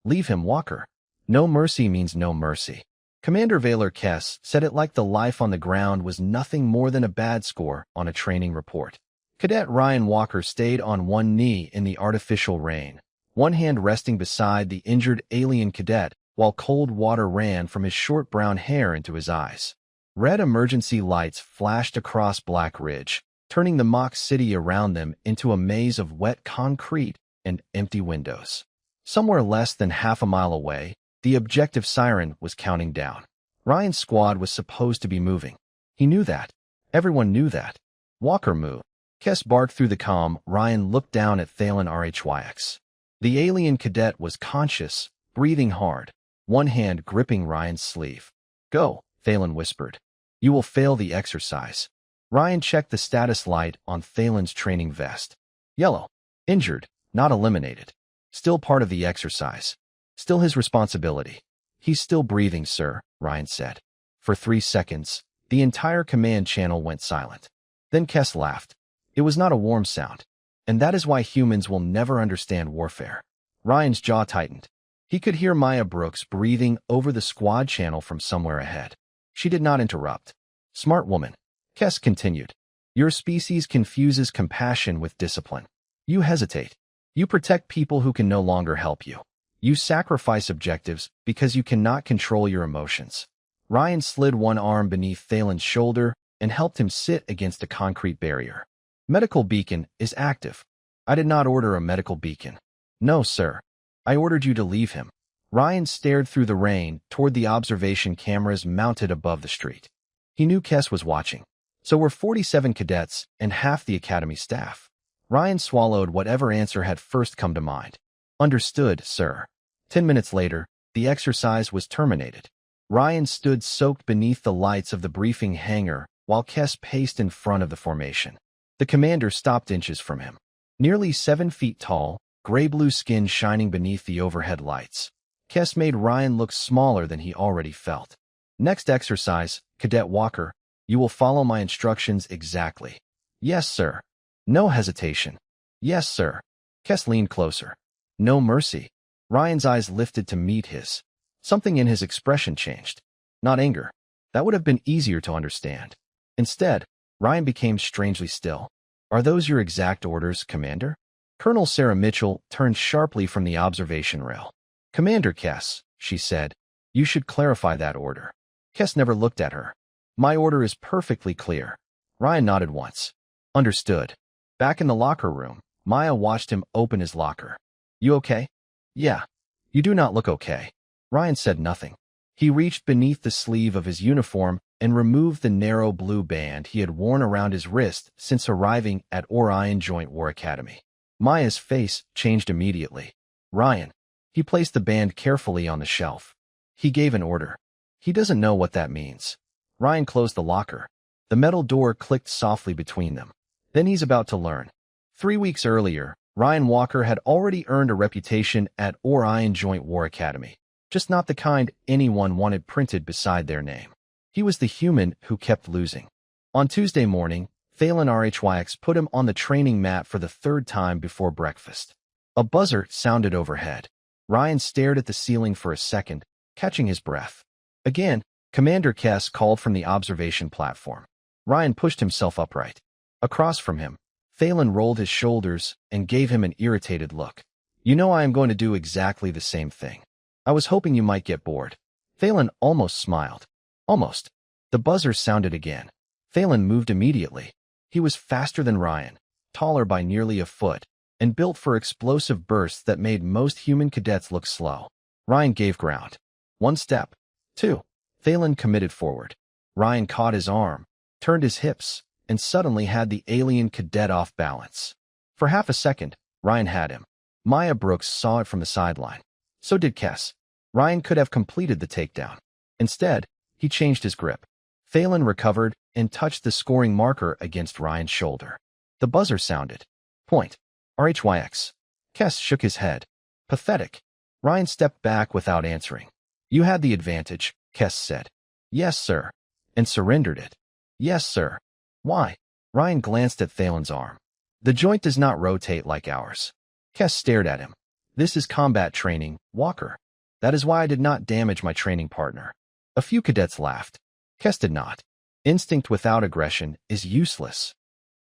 Leave him, Walker. No mercy means no mercy. Commander Valor Kess said it like the life on the ground was nothing more than a bad score on a training report. Cadet Ryan Walker stayed on one knee in the artificial rain, one hand resting beside the injured alien cadet while cold water ran from his short brown hair into his eyes. Red emergency lights flashed across Black Ridge, turning the mock city around them into a maze of wet concrete and empty windows. Somewhere less than half a mile away, the objective siren was counting down. Ryan's squad was supposed to be moving. He knew that. Everyone knew that. Walker moved. Kess barked through the comm. Ryan looked down at Thalen RHYX. The alien cadet was conscious, breathing hard, one hand gripping Ryan's sleeve. Go, Thalen whispered. You will fail the exercise. Ryan checked the status light on Thalen's training vest. Yellow. Injured, not eliminated. Still part of the exercise. Still his responsibility. He's still breathing, sir, Ryan said. For 3 seconds, the entire command channel went silent. Then Kess laughed. It was not a warm sound. And that is why humans will never understand warfare. Ryan's jaw tightened. He could hear Maya Brooks breathing over the squad channel from somewhere ahead. She did not interrupt. Smart woman. Kess continued. Your species confuses compassion with discipline. You hesitate. You protect people who can no longer help you. You sacrifice objectives because you cannot control your emotions. Ryan slid one arm beneath Thalen's shoulder and helped him sit against a concrete barrier. Medical beacon is active. I did not order a medical beacon. No, sir. I ordered you to leave him. Ryan stared through the rain toward the observation cameras mounted above the street. He knew Kess was watching. So were 47 cadets and half the academy staff. Ryan swallowed whatever answer had first come to mind. Understood, sir. 10 minutes later, the exercise was terminated. Ryan stood soaked beneath the lights of the briefing hangar while Kess paced in front of the formation. The commander stopped inches from him. Nearly 7 feet tall, gray-blue skin shining beneath the overhead lights. Kess made Ryan look smaller than he already felt. Next exercise, Cadet Walker, you will follow my instructions exactly. Yes, sir. No hesitation. Yes, sir. Kess leaned closer. No mercy. Ryan's eyes lifted to meet his. Something in his expression changed. Not anger. That would have been easier to understand. Instead, Ryan became strangely still. Are those your exact orders, Commander? Colonel Sarah Mitchell turned sharply from the observation rail. Commander Kess, she said, you should clarify that order. Kess never looked at her. My order is perfectly clear. Ryan nodded once. Understood. Back in the locker room, Maya watched him open his locker. You okay? Yeah. You do not look okay. Ryan said nothing. He reached beneath the sleeve of his uniform and removed the narrow blue band he had worn around his wrist since arriving at Orion Joint War Academy. Maya's face changed immediately. Ryan. He placed the band carefully on the shelf. He gave an order. He doesn't know what that means. Ryan closed the locker. The metal door clicked softly between them. Then he's about to learn. 3 weeks earlier, Ryan Walker had already earned a reputation at Orion Joint War Academy, just not the kind anyone wanted printed beside their name. He was the human who kept losing. On Tuesday morning, Thalen RHYX put him on the training mat for the 3rd time before breakfast. A buzzer sounded overhead. Ryan stared at the ceiling for a second, catching his breath. Again, Commander Kess called from the observation platform. Ryan pushed himself upright. Across from him, Thalen rolled his shoulders and gave him an irritated look. You know I am going to do exactly the same thing. I was hoping you might get bored. Thalen almost smiled. Almost. The buzzer sounded again. Thalen moved immediately. He was faster than Ryan, taller by nearly a foot, and built for explosive bursts that made most human cadets look slow. Ryan gave ground. 1 step. 2. Thalen committed forward. Ryan caught his arm, turned his hips, and suddenly had the alien cadet off balance. For half a second, Ryan had him. Maya Brooks saw it from the sideline. So did Kess. Ryan could have completed the takedown. Instead, he changed his grip. Thalen recovered and touched the scoring marker against Ryan's shoulder. The buzzer sounded. Point. RHYX. Kess shook his head. Pathetic. Ryan stepped back without answering. You had the advantage, Kess said. Yes, sir. And surrendered it. Yes, sir. Why? Ryan glanced at Thalen's arm. The joint does not rotate like ours. Kess stared at him. This is combat training, Walker. That is why I did not damage my training partner. A few cadets laughed. Kes did not. Instinct without aggression is useless.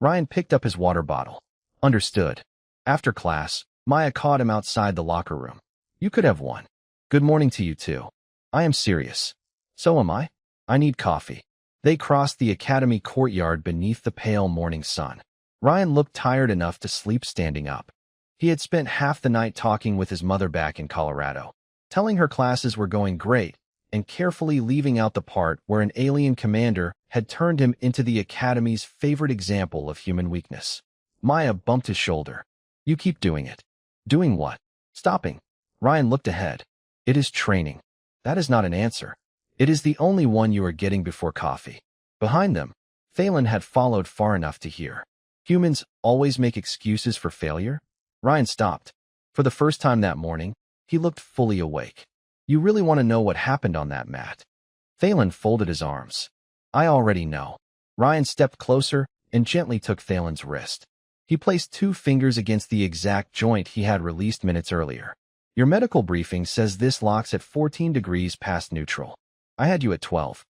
Ryan picked up his water bottle. Understood. After class, Maya caught him outside the locker room. You could have won. Good morning to you too. I am serious. So am I. I need coffee. They crossed the academy courtyard beneath the pale morning sun. Ryan looked tired enough to sleep standing up. He had spent half the night talking with his mother back in Colorado, telling her classes were going great, and carefully leaving out the part where an alien commander had turned him into the academy's favorite example of human weakness. Maya bumped his shoulder. You keep doing it. Doing what? Stopping. Ryan looked ahead. It is training. That is not an answer. It is the only one you are getting before coffee. Behind them, Phelan had followed far enough to hear. Humans always make excuses for failure? Ryan stopped. For the first time that morning, he looked fully awake. You really want to know what happened on that mat? Phelan folded his arms. I already know. Ryan stepped closer and gently took Phelan's wrist. He placed 2 fingers against the exact joint he had released minutes earlier. Your medical briefing says this locks at 14 degrees past neutral. I had you at 12.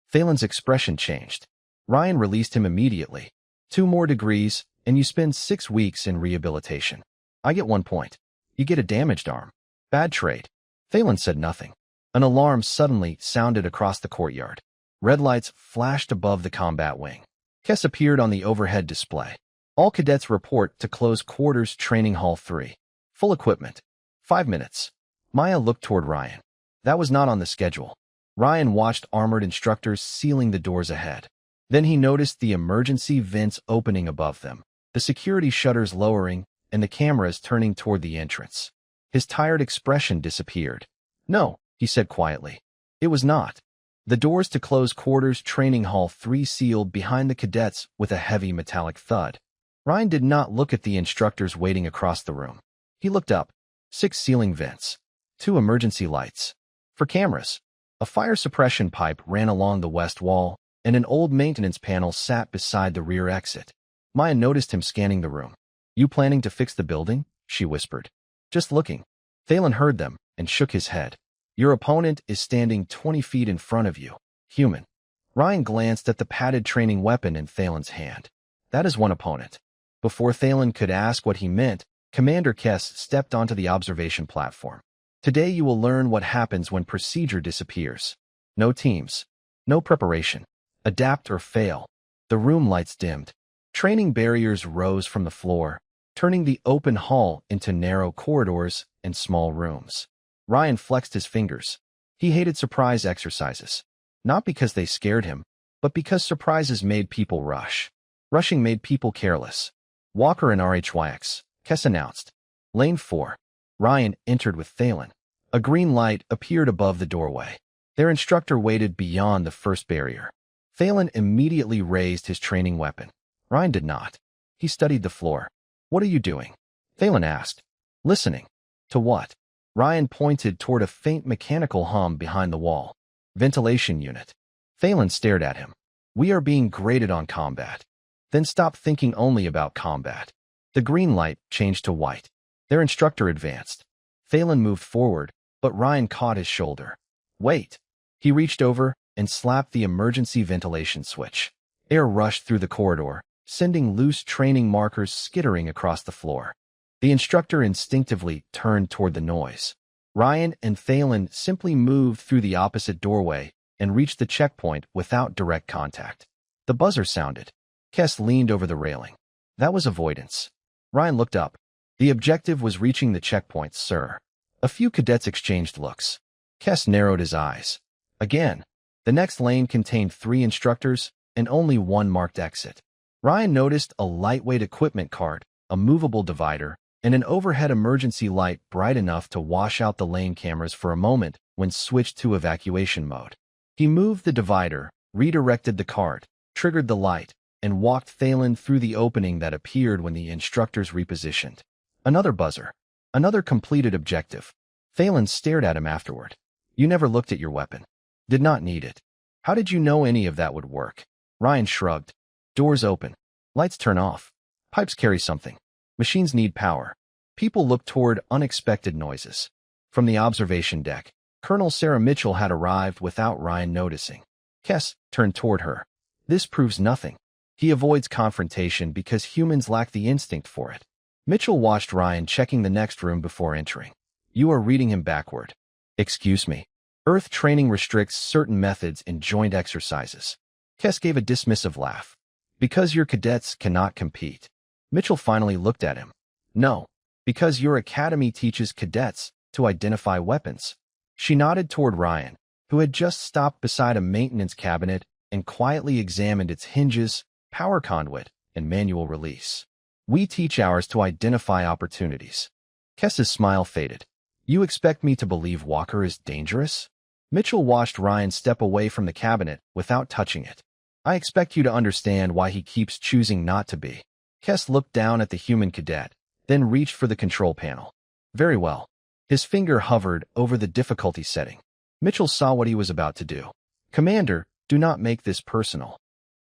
Phelan's expression changed. Ryan released him immediately. 2 more degrees, and you spend 6 weeks in rehabilitation. I get 1 point. You get a damaged arm. Bad trade. Phelan said nothing. An alarm suddenly sounded across the courtyard. Red lights flashed above the combat wing. Kes appeared on the overhead display. All cadets report to close quarters training hall 3. Full equipment. 5 minutes. Maya looked toward Ryan. That was not on the schedule. Ryan watched armored instructors sealing the doors ahead. Then he noticed the emergency vents opening above them, the security shutters lowering, and the cameras turning toward the entrance. His tired expression disappeared. No, he said quietly. It was not. The doors to close quarters training hall 3 sealed behind the cadets with a heavy metallic thud. Ryan did not look at the instructors waiting across the room. He looked up. 6 ceiling vents. 2 emergency lights. For cameras. A fire suppression pipe ran along the west wall, and an old maintenance panel sat beside the rear exit. Maya noticed him scanning the room. You planning to fix the building? She whispered. Just looking. Phelan heard them and shook his head. Your opponent is standing 20 feet in front of you. Human. Ryan glanced at the padded training weapon in Phelan's hand. That is one opponent. Before Phelan could ask what he meant, Commander Kes stepped onto the observation platform. Today you will learn what happens when procedure disappears. No teams. No preparation. Adapt or fail. The room lights dimmed. Training barriers rose from the floor, turning the open hall into narrow corridors and small rooms. Ryan flexed his fingers. He hated surprise exercises. Not because they scared him, but because surprises made people rush. Rushing made people careless. Walker and RHYX, Kes announced. Lane 4. Ryan entered with Phelan. A green light appeared above the doorway. Their instructor waited beyond the first barrier. Phelan immediately raised his training weapon. Ryan did not. He studied the floor. What are you doing? Phelan asked. Listening. To what? Ryan pointed toward a faint mechanical hum behind the wall. Ventilation unit. Phelan stared at him. We are being graded on combat. Then stop thinking only about combat. The green light changed to white. Their instructor advanced. Phelan moved forward, but Ryan caught his shoulder. Wait. He reached over and slapped the emergency ventilation switch. Air rushed through the corridor, sending loose training markers skittering across the floor. The instructor instinctively turned toward the noise. Ryan and Phelan simply moved through the opposite doorway and reached the checkpoint without direct contact. The buzzer sounded. Kes leaned over the railing. That was avoidance. Ryan looked up. The objective was reaching the checkpoint, sir. A few cadets exchanged looks. Kes narrowed his eyes. Again, the next lane contained 3 instructors and only 1 marked exit. Ryan noticed a lightweight equipment cart, a movable divider, and an overhead emergency light bright enough to wash out the lane cameras for a moment when switched to evacuation mode. He moved the divider, redirected the cart, triggered the light, and walked Phelan through the opening that appeared when the instructors repositioned. Another buzzer. Another completed objective. Phelan stared at him afterward. You never looked at your weapon. Did not need it. How did you know any of that would work? Ryan shrugged. Doors open. Lights turn off. Pipes carry something. Machines need power. People looked toward unexpected noises. From the observation deck, Colonel Sarah Mitchell had arrived without Ryan noticing. Kess turned toward her. This proves nothing. He avoids confrontation because humans lack the instinct for it. Mitchell watched Ryan checking the next room before entering. You are reading him backward. Excuse me. Earth training restricts certain methods in joint exercises. Kess gave a dismissive laugh. Because your cadets cannot compete. Mitchell finally looked at him. No. Because your academy teaches cadets to identify weapons. She nodded toward Ryan, who had just stopped beside a maintenance cabinet and quietly examined its hinges, power conduit, and manual release. We teach ours to identify opportunities. Kess's smile faded. You expect me to believe Walker is dangerous? Mitchell watched Ryan step away from the cabinet without touching it. I expect you to understand why he keeps choosing not to be. Kess looked down at the human cadet, then reached for the control panel. Very well. His finger hovered over the difficulty setting. Mitchell saw what he was about to do. Commander, do not make this personal.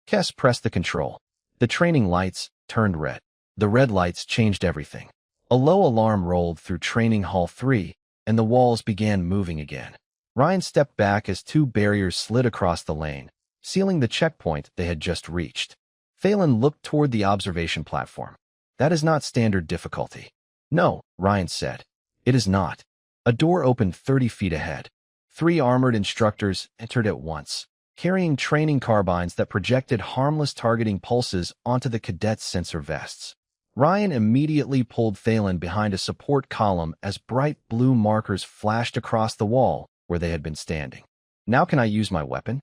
Kess pressed the control. The training lights turned red. The red lights changed everything. A low alarm rolled through Training Hall 3, and the walls began moving again. Ryan stepped back as two barriers slid across the lane, sealing the checkpoint they had just reached. Phelan looked toward the observation platform. That is not standard difficulty. No, Ryan said. It is not. A door opened 30 feet ahead. 3 armored instructors entered at once, carrying training carbines that projected harmless targeting pulses onto the cadets' sensor vests. Ryan immediately pulled Phelan behind a support column as bright blue markers flashed across the wall where they had been standing. Now can I use my weapon?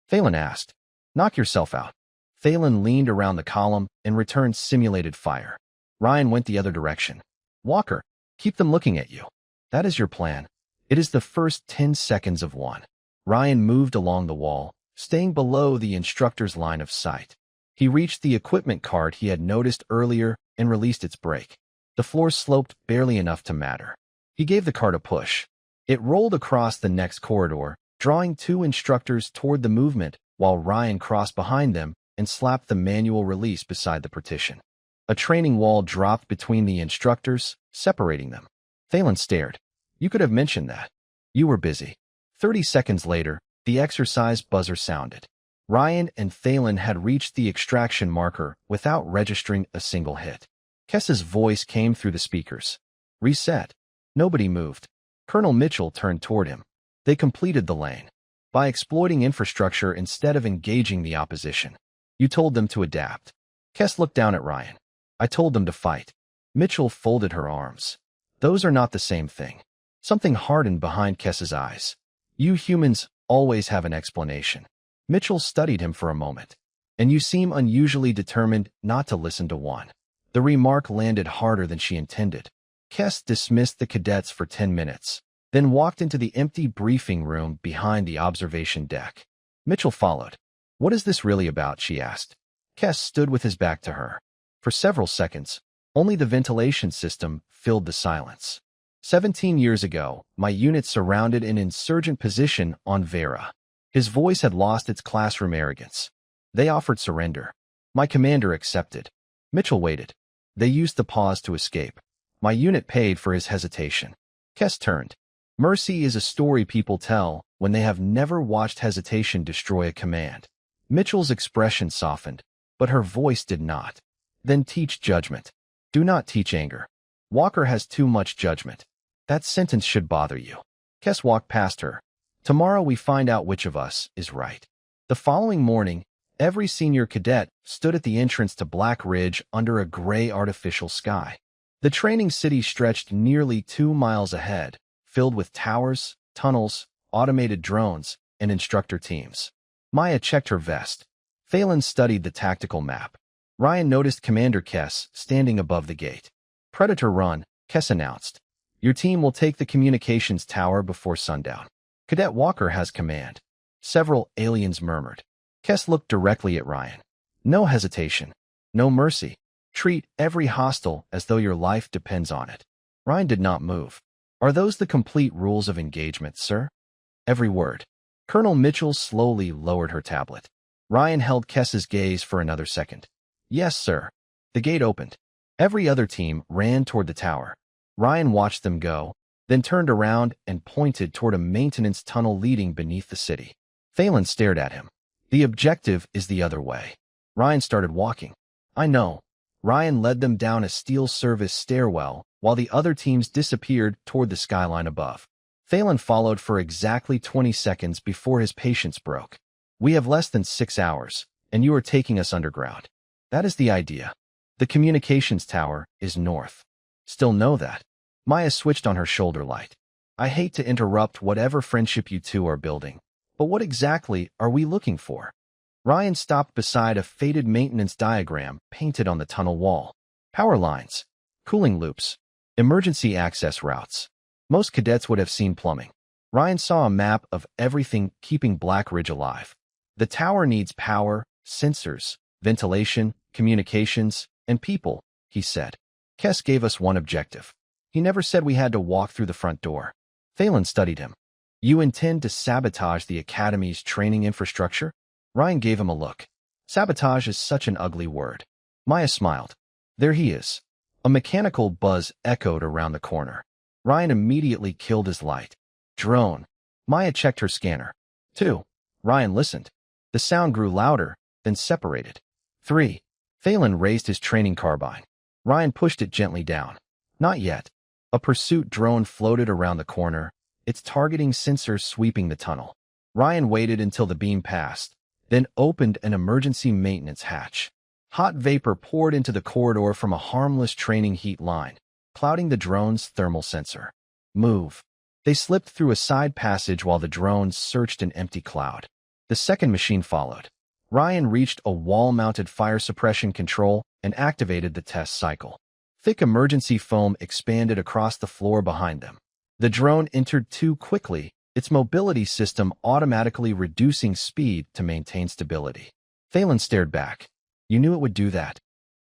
Phelan asked. Knock yourself out. Phelan leaned around the column and returned simulated fire. Ryan went the other direction. Walker, keep them looking at you. That is your plan. It is the first 10 seconds of one. Ryan moved along the wall, staying below the instructor's line of sight. He reached the equipment cart he had noticed earlier and released its brake. The floor sloped barely enough to matter. He gave the cart a push. It rolled across the next corridor, drawing 2 instructors toward the movement while Ryan crossed behind them and slapped the manual release beside the partition. A training wall dropped between the instructors, separating them. Phelan stared. You could have mentioned that. You were busy. 30 seconds later, the exercise buzzer sounded. Ryan and Phelan had reached the extraction marker without registering a single hit. Kess's voice came through the speakers. Reset. Nobody moved. Colonel Mitchell turned toward him. They completed the lane. By exploiting infrastructure instead of engaging the opposition. You told them to adapt. Kess looked down at Ryan. I told them to fight. Mitchell folded her arms. Those are not the same thing. Something hardened behind Kess's eyes. You humans always have an explanation. Mitchell studied him for a moment. And you seem unusually determined not to listen to one. The remark landed harder than she intended. Kess dismissed the cadets for 10 minutes, then walked into the empty briefing room behind the observation deck. Mitchell followed. What is this really about? She asked. Kess stood with his back to her. For several seconds, only the ventilation system filled the silence. 17 years ago, my unit surrounded an insurgent position on Vera. His voice had lost its classroom arrogance. They offered surrender. My commander accepted. Mitchell waited. They used the pause to escape. My unit paid for his hesitation. Kess turned. Mercy is a story people tell when they have never watched hesitation destroy a command. Mitchell's expression softened, but her voice did not. Then teach judgment. Do not teach anger. Walker has too much judgment. That sentence should bother you. Kess walked past her. Tomorrow we find out which of us is right. The following morning, every senior cadet stood at the entrance to Black Ridge under a gray artificial sky. The training city stretched nearly 2 miles ahead, filled with towers, tunnels, automated drones, and instructor teams. Maya checked her vest. Phelan studied the tactical map. Ryan noticed Commander Kess standing above the gate. Predator Run, Kess announced. Your team will take the communications tower before sundown. Cadet Walker has command. Several aliens murmured. Kess looked directly at Ryan. No hesitation. No mercy. Treat every hostile as though your life depends on it. Ryan did not move. Are those the complete rules of engagement, sir? Every word. Colonel Mitchell slowly lowered her tablet. Ryan held Kess's gaze for another second. Yes, sir. The gate opened. Every other team ran toward the tower. Ryan watched them go, then turned around and pointed toward a maintenance tunnel leading beneath the city. Thalen stared at him. The objective is the other way. Ryan started walking. I know. Ryan led them down a steel service stairwell while the other teams disappeared toward the skyline above. Thalen followed for exactly 20 seconds before his patience broke. We have less than 6 hours, and you are taking us underground. That is the idea. The communications tower is north. Still know that? Maya switched on her shoulder light. I hate to interrupt whatever friendship you two are building, but what exactly are we looking for? Ryan stopped beside a faded maintenance diagram painted on the tunnel wall. Power lines, cooling loops, emergency access routes. Most cadets would have seen plumbing. Ryan saw a map of everything keeping Black Ridge alive. The tower needs power, sensors, ventilation, communications, and people, he said. Kess gave us one objective. He never said we had to walk through the front door. Thalen studied him. You intend to sabotage the Academy's training infrastructure? Ryan gave him a look. Sabotage is such an ugly word. Maya smiled. There he is. A mechanical buzz echoed around the corner. Ryan immediately killed his light. Drone. Maya checked her scanner. 2. Ryan listened. The sound grew louder, then separated. 3. Thalen raised his training carbine. Ryan pushed it gently down. Not yet. A pursuit drone floated around the corner, its targeting sensor sweeping the tunnel. Ryan waited until the beam passed, then opened an emergency maintenance hatch. Hot vapor poured into the corridor from a harmless training heat line, clouding the drone's thermal sensor. Move. They slipped through a side passage while the drones searched an empty cloud. The second machine followed. Ryan reached a wall-mounted fire suppression control and activated the test cycle. Thick emergency foam expanded across the floor behind them. The drone entered too quickly, its mobility system automatically reducing speed to maintain stability. Thalen stared back. You knew it would do that.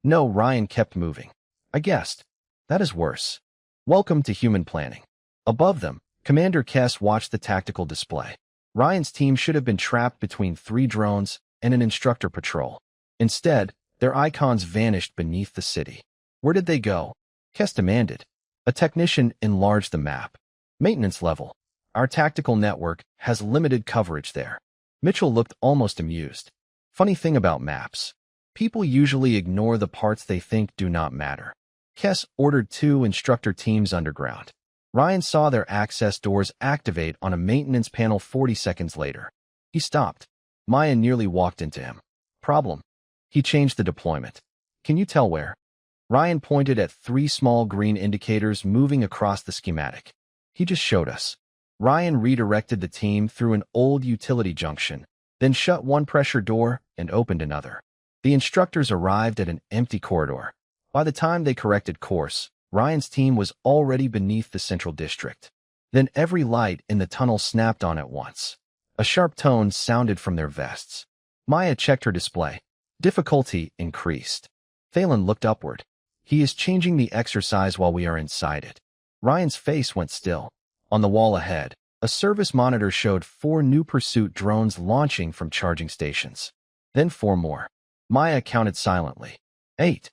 No, Ryan kept moving. I guessed. That is worse. Welcome to human planning. Above them, Commander Kess watched the tactical display. Ryan's team should have been trapped between 3 drones and an instructor patrol. Instead, their icons vanished beneath the city. Where did they go? Kess demanded. A technician enlarged the map. Maintenance level. Our tactical network has limited coverage there. Mitchell looked almost amused. Funny thing about maps. People usually ignore the parts they think do not matter. Kess ordered 2 instructor teams underground. Ryan saw their access doors activate on a maintenance panel 40 seconds later. He stopped. Maya nearly walked into him. Problem. He changed the deployment. Can you tell where? Ryan pointed at 3 small green indicators moving across the schematic. He just showed us. Ryan redirected the team through an old utility junction, then shut one pressure door and opened another. The instructors arrived at an empty corridor. By the time they corrected course, Ryan's team was already beneath the central district. Then every light in the tunnel snapped on at once. A sharp tone sounded from their vests. Maya checked her display. Difficulty increased. Thalen looked upward. He is changing the exercise while we are inside it. Ryan's face went still. On the wall ahead, a service monitor showed 4 new pursuit drones launching from charging stations. Then 4 more. Maya counted silently. 8.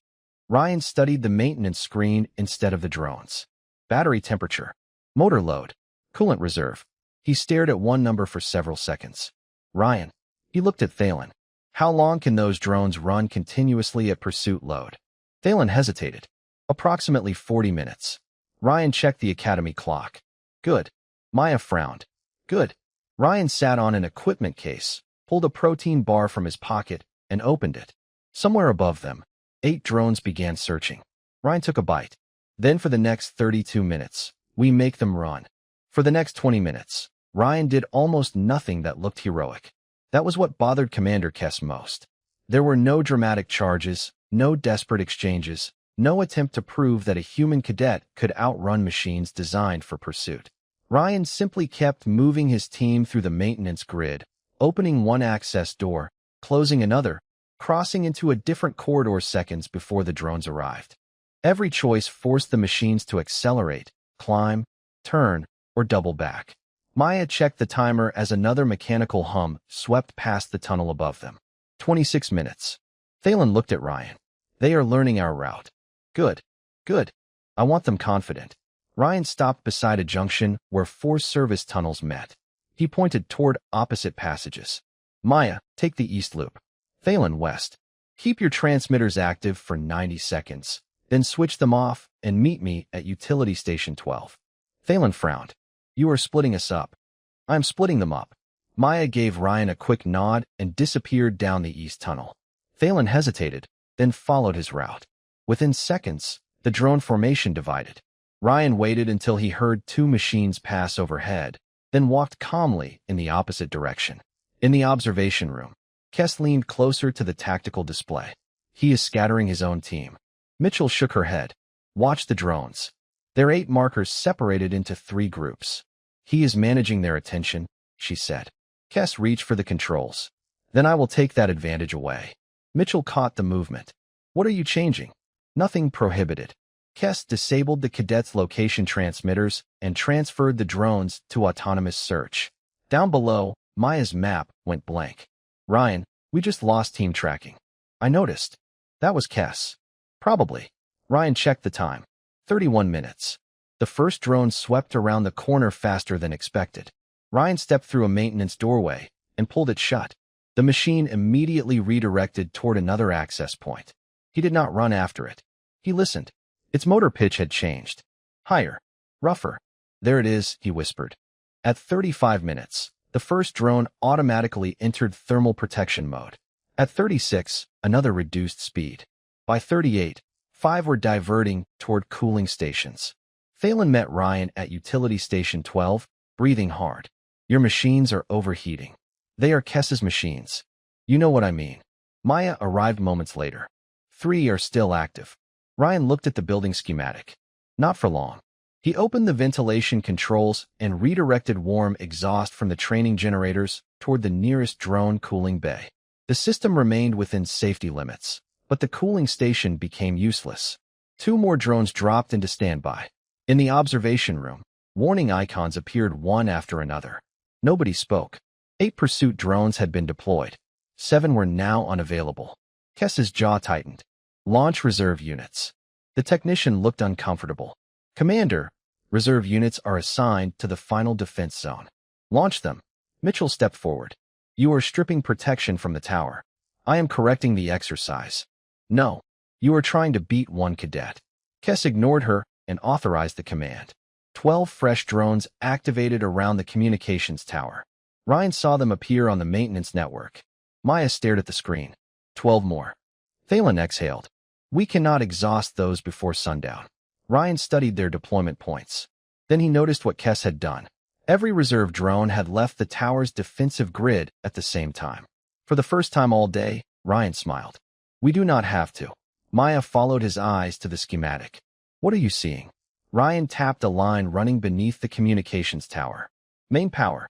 Ryan studied the maintenance screen instead of the drones. Battery temperature. Motor load. Coolant reserve. He stared at one number for several seconds. Ryan. He looked at Thalen. How long can those drones run continuously at pursuit load? Thalen hesitated. Approximately 40 minutes. Ryan checked the academy clock. Good. Maya frowned. Good. Ryan sat on an equipment case, pulled a protein bar from his pocket, and opened it. Somewhere above them, 8 drones began searching. Ryan took a bite. Then for the next 32 minutes, we make them run. For the next 20 minutes, Ryan did almost nothing that looked heroic. That was what bothered Commander Kess most. There were no dramatic charges, no desperate exchanges, no attempt to prove that a human cadet could outrun machines designed for pursuit. Ryan simply kept moving his team through the maintenance grid, opening one access door, closing another, crossing into a different corridor seconds before the drones arrived. Every choice forced the machines to accelerate, climb, turn, or double back. Maya checked the timer as another mechanical hum swept past the tunnel above them. 26 minutes. Thalen looked at Ryan. They are learning our route. Good. Good. I want them confident. Ryan stopped beside a junction where 4 service tunnels met. He pointed toward opposite passages. Maya, take the east loop. Thalen, west. Keep your transmitters active for 90 seconds. Then switch them off and meet me at Utility Station 12. Thalen frowned. You are splitting us up. I'm splitting them up. Maya gave Ryan a quick nod and disappeared down the east tunnel. Thalen hesitated, then followed his route. Within seconds, the drone formation divided. Ryan waited until he heard 2 machines pass overhead, then walked calmly in the opposite direction. In the observation room, Kess leaned closer to the tactical display. He is scattering his own team. Mitchell shook her head. Watch the drones. Their 8 markers separated into 3 groups. He is managing their attention, she said. Kess reached for the controls. Then I will take that advantage away. Mitchell caught the movement. What are you changing? Nothing prohibited. Kess disabled the cadets' location transmitters and transferred the drones to autonomous search. Down below, Maya's map went blank. Ryan, we just lost team tracking. I noticed. That was Kess. Probably. Ryan checked the time. 31 minutes. The first drone swept around the corner faster than expected. Ryan stepped through a maintenance doorway and pulled it shut. The machine immediately redirected toward another access point. He did not run after it. He listened. Its motor pitch had changed. Higher. Rougher. There it is, he whispered. At 35 minutes, the first drone automatically entered thermal protection mode. At 36, another reduced speed. By 38, 5 were diverting toward cooling stations. Thalen met Ryan at Utility Station 12, breathing hard. Your machines are overheating. They are Kess's machines. You know what I mean. Maya arrived moments later. 3 are still active. Ryan looked at the building schematic. Not for long. He opened the ventilation controls and redirected warm exhaust from the training generators toward the nearest drone cooling bay. The system remained within safety limits, but the cooling station became useless. 2 more drones dropped into standby. In the observation room, warning icons appeared one after another. Nobody spoke. 8 pursuit drones had been deployed. 7 were now unavailable. Kess's jaw tightened. Launch reserve units. The technician looked uncomfortable. Commander, reserve units are assigned to the final defense zone. Launch them. Mitchell stepped forward. You are stripping protection from the tower. I am correcting the exercise. No, you are trying to beat 1 cadet. Kess ignored her and authorized the command. 12 fresh drones activated around the communications tower. Ryan saw them appear on the maintenance network. Maya stared at the screen. 12 more. Thalen exhaled. We cannot exhaust those before sundown. Ryan studied their deployment points. Then he noticed what Kess had done. Every reserve drone had left the tower's defensive grid at the same time. For the first time all day, Ryan smiled. We do not have to. Maya followed his eyes to the schematic. What are you seeing? Ryan tapped a line running beneath the communications tower. Main power.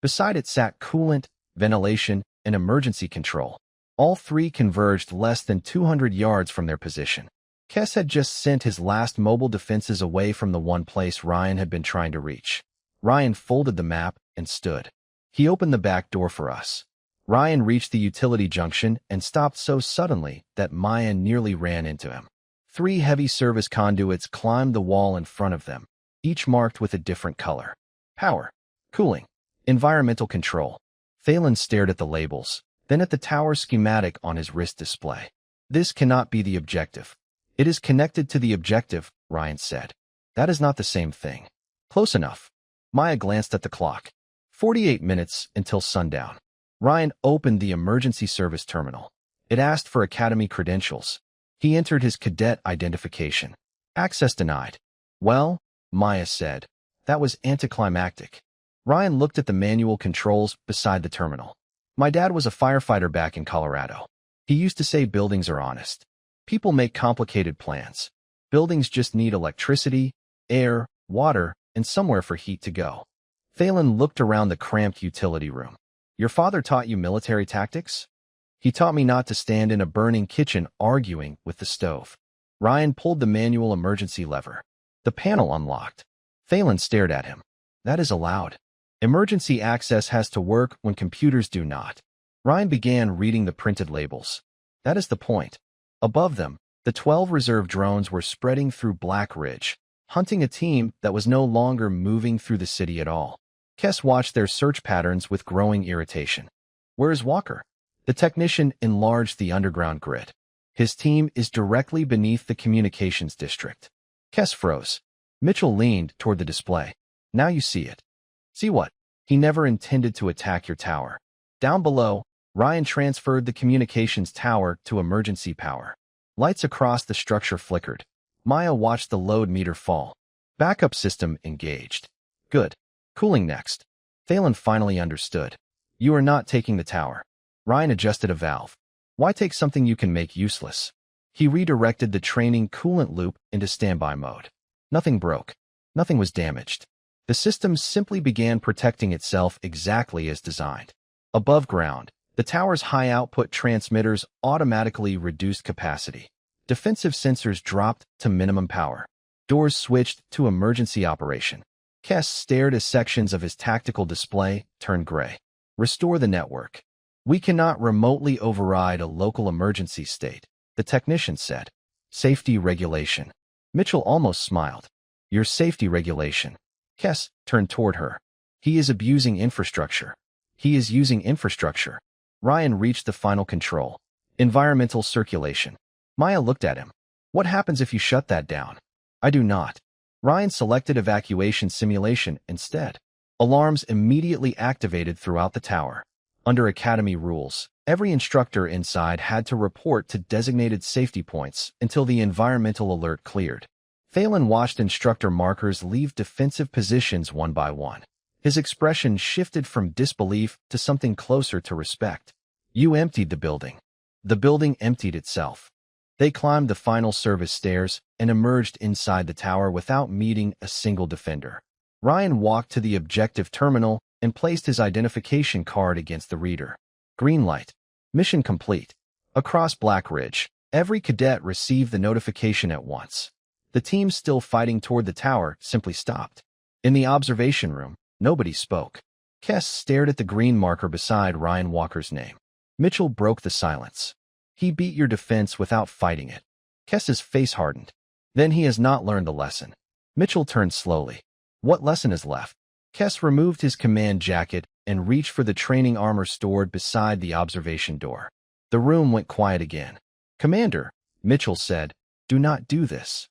Beside it sat coolant, ventilation, and emergency control. All 3 converged less than 200 yards from their position. Kess had just sent his last mobile defenses away from the one place Ryan had been trying to reach. Ryan folded the map and stood. He opened the back door for us. Ryan reached the utility junction and stopped so suddenly that Maya nearly ran into him. 3 heavy service conduits climbed the wall in front of them, each marked with a different color. Power, cooling, environmental control. Thalen stared at the labels, then at the tower schematic on his wrist display. This cannot be the objective. It is connected to the objective, Ryan said. That is not the same thing. Close enough. Maya glanced at the clock. 48 minutes until sundown. Ryan opened the emergency service terminal. It asked for academy credentials. He entered his cadet identification. Access denied. Well, Maya said, that was anticlimactic. Ryan looked at the manual controls beside the terminal. My dad was a firefighter back in Colorado. He used to say buildings are honest. People make complicated plans. Buildings just need electricity, air, water, and somewhere for heat to go. Thalen looked around the cramped utility room. Your father taught you military tactics? He taught me not to stand in a burning kitchen arguing with the stove. Ryan pulled the manual emergency lever. The panel unlocked. Thalen stared at him. That is allowed. Emergency access has to work when computers do not. Ryan began reading the printed labels. That is the point. Above them, the 12 reserve drones were spreading through Black Ridge, hunting a team that was no longer moving through the city at all. Kes watched their search patterns with growing irritation. Where is Walker? The technician enlarged the underground grid. His team is directly beneath the communications district. Kes froze. Mitchell leaned toward the display. Now you see it. See what? He never intended to attack your tower. Down below, Ryan transferred the communications tower to emergency power. Lights across the structure flickered. Maya watched the load meter fall. Backup system engaged. Good. Cooling next. Thalen finally understood. You are not taking the tower. Ryan adjusted a valve. Why take something you can make useless? He redirected the training coolant loop into standby mode. Nothing broke. Nothing was damaged. The system simply began protecting itself exactly as designed. Above ground, the tower's high-output transmitters automatically reduced capacity. Defensive sensors dropped to minimum power. Doors switched to emergency operation. Kes stared as sections of his tactical display turned gray. Restore the network. We cannot remotely override a local emergency state, the technician said. Safety regulation. Mitchell almost smiled. Your safety regulation. Kes turned toward her. He is abusing infrastructure. He is using infrastructure. Ryan reached the final control. Environmental circulation. Maya looked at him. What happens if you shut that down? I do not. Ryan selected evacuation simulation instead. Alarms immediately activated throughout the tower. Under Academy rules, every instructor inside had to report to designated safety points until the environmental alert cleared. Thalen watched instructor markers leave defensive positions one by one. His expression shifted from disbelief to something closer to respect. You emptied the building. The building emptied itself. They climbed the final service stairs and emerged inside the tower without meeting a single defender. Ryan walked to the objective terminal and placed his identification card against the reader. Green light. Mission complete. Across Black Ridge, every cadet received the notification at once. The team still fighting toward the tower simply stopped. In the observation room, nobody spoke. Kes stared at the green marker beside Ryan Walker's name. Mitchell broke the silence. He beat your defense without fighting it. Kes's face hardened. Then he has not learned the lesson. Mitchell turned slowly. What lesson is left? Kes removed his command jacket and reached for the training armor stored beside the observation door. The room went quiet again. Commander, Mitchell said, do not do this.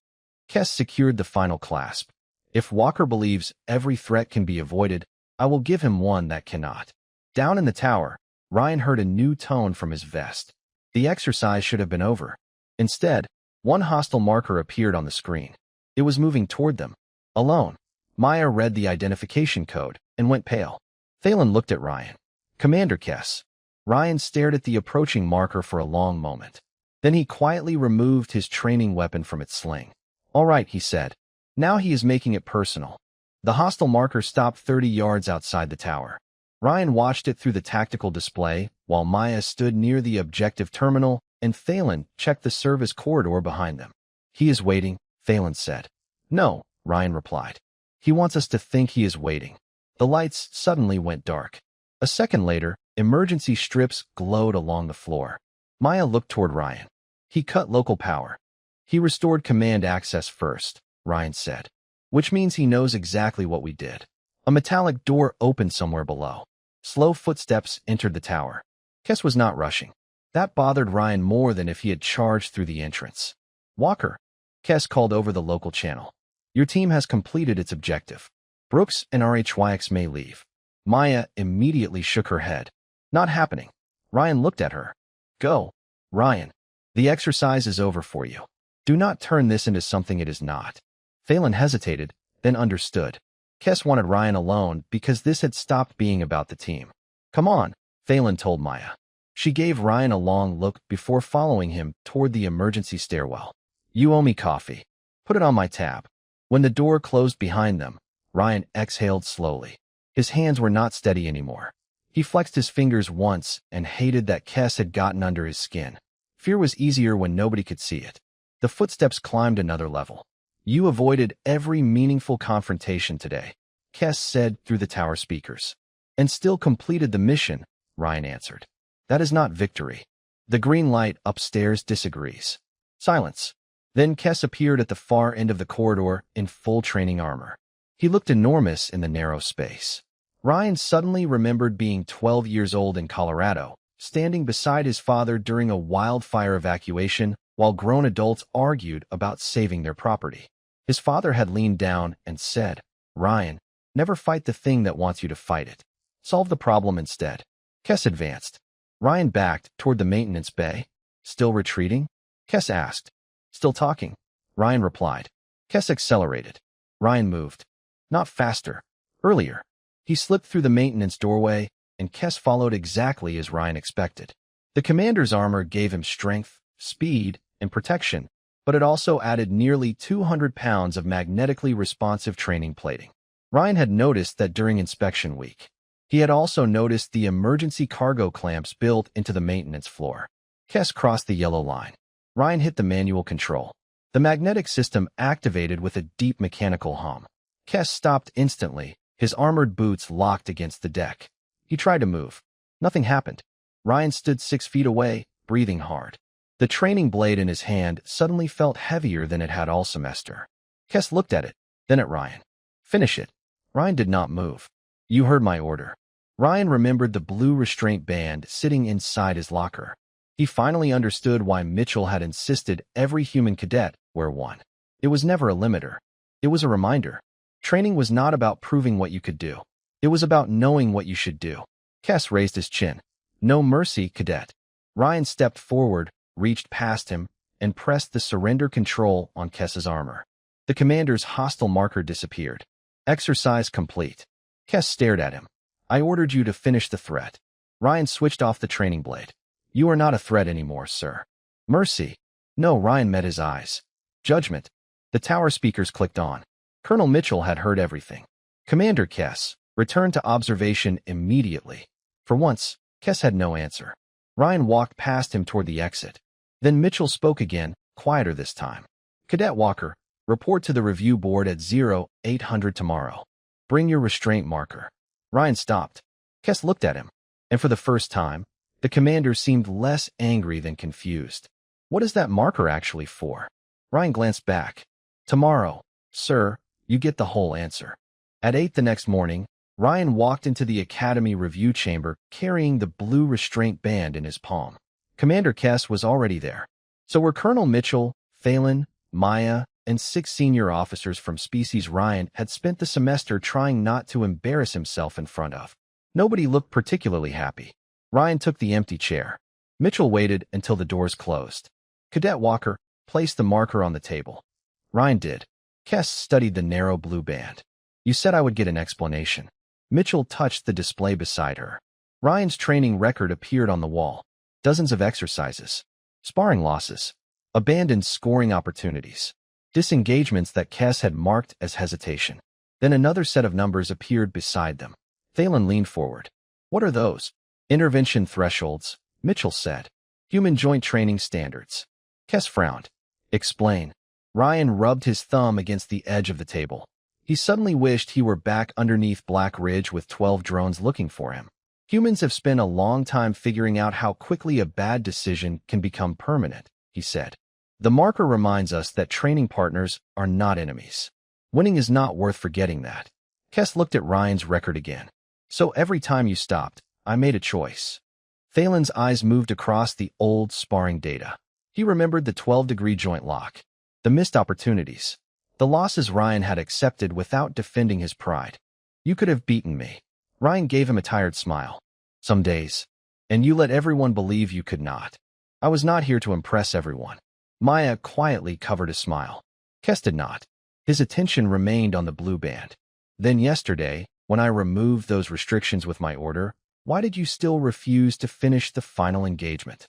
Kes secured the final clasp. If Walker believes every threat can be avoided, I will give him one that cannot. Down in the tower, Ryan heard a new tone from his vest. The exercise should have been over. Instead, one hostile marker appeared on the screen. It was moving toward them. Alone. Maya read the identification code and went pale. Thalen looked at Ryan. Commander Kes. Ryan stared at the approaching marker for a long moment. Then he quietly removed his training weapon from its sling. All right, he said. Now he is making it personal. The hostile marker stopped 30 yards outside the tower. Ryan watched it through the tactical display, while Maya stood near the objective terminal, and Thalen checked the service corridor behind them. He is waiting, Thalen said. No, Ryan replied. He wants us to think he is waiting. The lights suddenly went dark. A second later, emergency strips glowed along the floor. Maya looked toward Ryan. He cut local power. He restored command access first, Ryan said. Which means he knows exactly what we did. A metallic door opened somewhere below. Slow footsteps entered the tower. Kes was not rushing. That bothered Ryan more than if he had charged through the entrance. Walker. Kes called over the local channel. Your team has completed its objective. Brooks and RHYX may leave. Maya immediately shook her head. Not happening. Ryan looked at her. Go, Ryan. The exercise is over for you. Do not turn this into something it is not. Thalen hesitated, then understood. Kes wanted Ryan alone because this had stopped being about the team. Come on, Thalen told Maya. She gave Ryan a long look before following him toward the emergency stairwell. You owe me coffee. Put it on my tab. When the door closed behind them, Ryan exhaled slowly. His hands were not steady anymore. He flexed his fingers once and hated that Kes had gotten under his skin. Fear was easier when nobody could see it. The footsteps climbed another level. You avoided every meaningful confrontation today, Kes said through the tower speakers. And still completed the mission, Ryan answered. That is not victory. The green light upstairs disagrees. Silence. Then Kess appeared at the far end of the corridor in full training armor. He looked enormous in the narrow space. Ryan suddenly remembered being 12 years old in Colorado, standing beside his father during a wildfire evacuation while grown adults argued about saving their property. His father had leaned down and said, "Ryan, never fight the thing that wants you to fight it. Solve the problem instead." Kess advanced. Ryan backed toward the maintenance bay. "Still retreating?" Kess asked. "Still talking," Ryan replied. Kess accelerated. Ryan moved. Not faster. Earlier. He slipped through the maintenance doorway, and Kess followed exactly as Ryan expected. The commander's armor gave him strength, speed, and protection, but it also added nearly 200 pounds of magnetically responsive training plating. Ryan had noticed that during inspection week. He had also noticed the emergency cargo clamps built into the maintenance floor. Kess crossed the yellow line. Ryan hit the manual control. The magnetic system activated with a deep mechanical hum. Kess stopped instantly, his armored boots locked against the deck. He tried to move. Nothing happened. Ryan stood 6 feet away, breathing hard. The training blade in his hand suddenly felt heavier than it had all semester. Kess looked at it, then at Ryan. "Finish it." Ryan did not move. "You heard my order." Ryan remembered the blue restraint band sitting inside his locker. He finally understood why Mitchell had insisted every human cadet wear one. It was never a limiter. It was a reminder. Training was not about proving what you could do. It was about knowing what you should do. Kess raised his chin. "No mercy, Cadet." Ryan stepped forward, reached past him, and pressed the surrender control on Kess's armor. The commander's hostile marker disappeared. "Exercise complete." Kess stared at him. "I ordered you to finish the threat." Ryan switched off the training blade. "You are not a threat anymore, sir." "Mercy." No, Ryan met his eyes. "Judgment." The tower speakers clicked on. Colonel Mitchell had heard everything. "Commander Kess, return to observation immediately." For once, Kess had no answer. Ryan walked past him toward the exit. Then Mitchell spoke again, quieter this time. "Cadet Walker, report to the review board at 0800 tomorrow. Bring your restraint marker." Ryan stopped. Kess looked at him, and for the first time, the commander seemed less angry than confused. "What is that marker actually for?" Ryan glanced back. "Tomorrow, sir, you get the whole answer." At 8 the next morning, Ryan walked into the Academy review chamber carrying the blue restraint band in his palm. Commander Kess was already there. So were Colonel Mitchell, Phelan, Maya, and 6 senior officers from Species Ryan had spent the semester trying not to embarrass himself in front of. Nobody looked particularly happy. Ryan took the empty chair. Mitchell waited until the doors closed. "Cadet Walker, place the marker on the table." Ryan did. Kess studied the narrow blue band. "You said I would get an explanation." Mitchell touched the display beside her. Ryan's training record appeared on the wall. Dozens of exercises. Sparring losses. Abandoned scoring opportunities. Disengagements that Kess had marked as hesitation. Then another set of numbers appeared beside them. Phelan leaned forward. "What are those?" "Intervention thresholds," Mitchell said. "Human joint training standards." Kess frowned. "Explain." Ryan rubbed his thumb against the edge of the table. He suddenly wished he were back underneath Black Ridge with 12 drones looking for him. "Humans have spent a long time figuring out how quickly a bad decision can become permanent," he said. "The marker reminds us that training partners are not enemies. Winning is not worth forgetting that." Kess looked at Ryan's record again. "So every time you stopped, I made a choice." Phelan's eyes moved across the old sparring data. He remembered the 12-degree joint lock. The missed opportunities. The losses Ryan had accepted without defending his pride. "You could have beaten me." Ryan gave him a tired smile. "Some days. And you let everyone believe you could not." "I was not here to impress everyone." Maya quietly covered a smile. Kess did not. His attention remained on the blue band. "Then yesterday, when I removed those restrictions with my order, why did you still refuse to finish the final engagement?"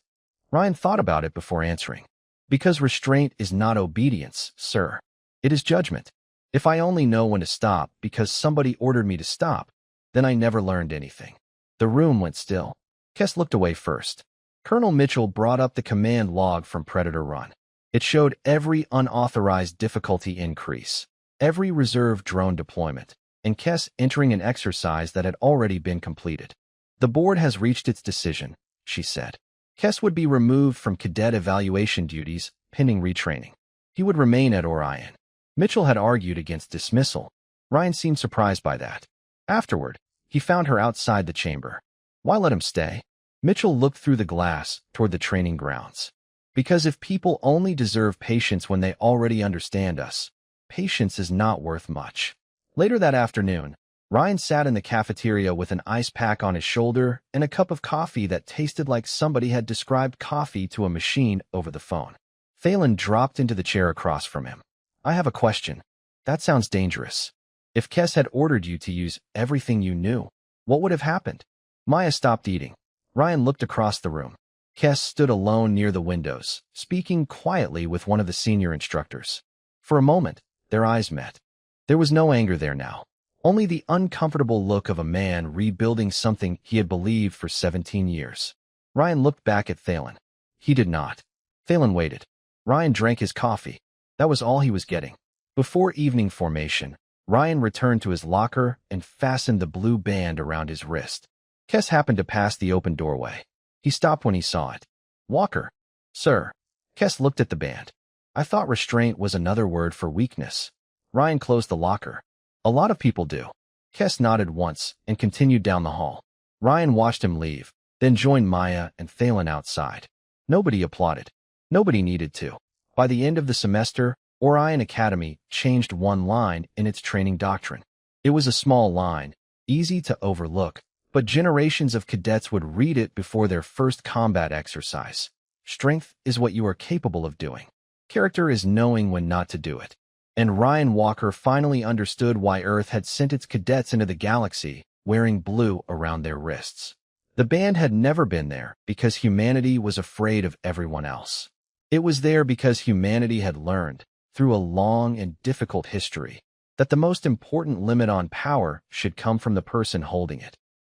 Ryan thought about it before answering. "Because restraint is not obedience, sir. It is judgment. If I only know when to stop because somebody ordered me to stop, then I never learned anything." The room went still. Kess looked away first. Colonel Mitchell brought up the command log from Predator Run. It showed every unauthorized difficulty increase, every reserve drone deployment, and Kess entering an exercise that had already been completed. "The board has reached its decision," she said. Kess would be removed from cadet evaluation duties pending retraining. He would remain at Orion. Mitchell had argued against dismissal. Ryan seemed surprised by that. Afterward, he found her outside the chamber. Why let him stay? Mitchell looked through the glass toward the training grounds. Because if people only deserve patience when they already understand us, patience is not worth much. Later that afternoon, Ryan sat in the cafeteria with an ice pack on his shoulder and a cup of coffee that tasted like somebody had described coffee to a machine over the phone. Thalen dropped into the chair across from him. I have a question. That sounds dangerous. If Kes had ordered you to use everything you knew, what would have happened? Maya stopped eating. Ryan looked across the room. Kes stood alone near the windows, speaking quietly with one of the senior instructors. For a moment, their eyes met. There was no anger there now. Only the uncomfortable look of a man rebuilding something he had believed for 17 years. Ryan looked back at Thalen. He did not. Thalen waited. Ryan drank his coffee. That was all he was getting. Before evening formation, Ryan returned to his locker and fastened the blue band around his wrist. Kes happened to pass the open doorway. He stopped when he saw it. Walker. Sir. Kes looked at the band. I thought restraint was another word for weakness. Ryan closed the locker. A lot of people do. Kes nodded once and continued down the hall. Ryan watched him leave, then joined Maya and Thalen outside. Nobody applauded. Nobody needed to. By the end of the semester, Orion Academy changed one line in its training doctrine. It was a small line, easy to overlook, but generations of cadets would read it before their first combat exercise. Strength is what you are capable of doing. Character is knowing when not to do it. And Ryan Walker finally understood why Earth had sent its cadets into the galaxy, wearing blue around their wrists. The band had never been there because humanity was afraid of everyone else. It was there because humanity had learned, through a long and difficult history, that the most important limit on power should come from the person holding it.